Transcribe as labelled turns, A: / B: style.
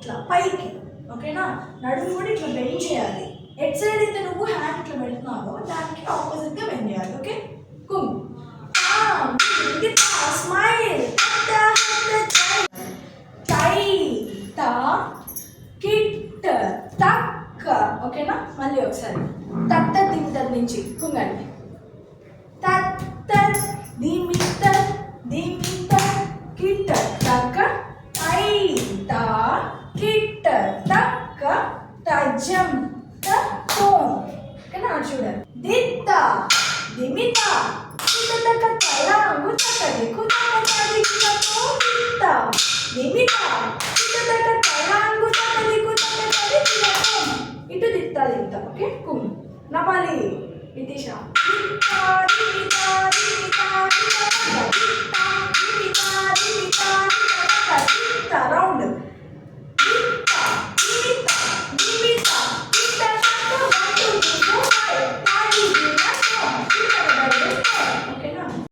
A: ఇట్లా పైకి. ఓకేనా? నడుము కూడా ఇట్లా బెండ్ చేయాలి. ఎట్ సైడ్ అయితే నువ్వు హ్యాండ్ ఇట్లా పెడుతున్నావో దానికి ఆపోజిట్గా బెండ్ చేయాలి. ఓకే? కుమ్ స్మైల్ టై త కిట్ తక్. ఓకేనా? మళ్ళీ ఒకసారి తత్త దిమిత నుంచి కుంగండి. తత్త దిమిత దిమిత కిట్ తక్ టై త కిట్ తక్ తజం తోం. ఓకేనా? చూడండి. దిత్త దిమిత కుతక తలాంగు తకది కుతకది కుతకో దిత్త దిమిత కుతక తలాంగు తకది కుతకది కుతకో. ఇటు దిత్త దిత్త. ఓకే? కుమ్ నపాలి ఇతిష దిత్త దిమిత దిమిత దిత్త దిత్త దిమిత దిమిత దిత్త దిత్త రౌండ్ దిత్త దిమిత దిమిత దిత్త షట్టు 1 2 3 4 5 ఓకేనా?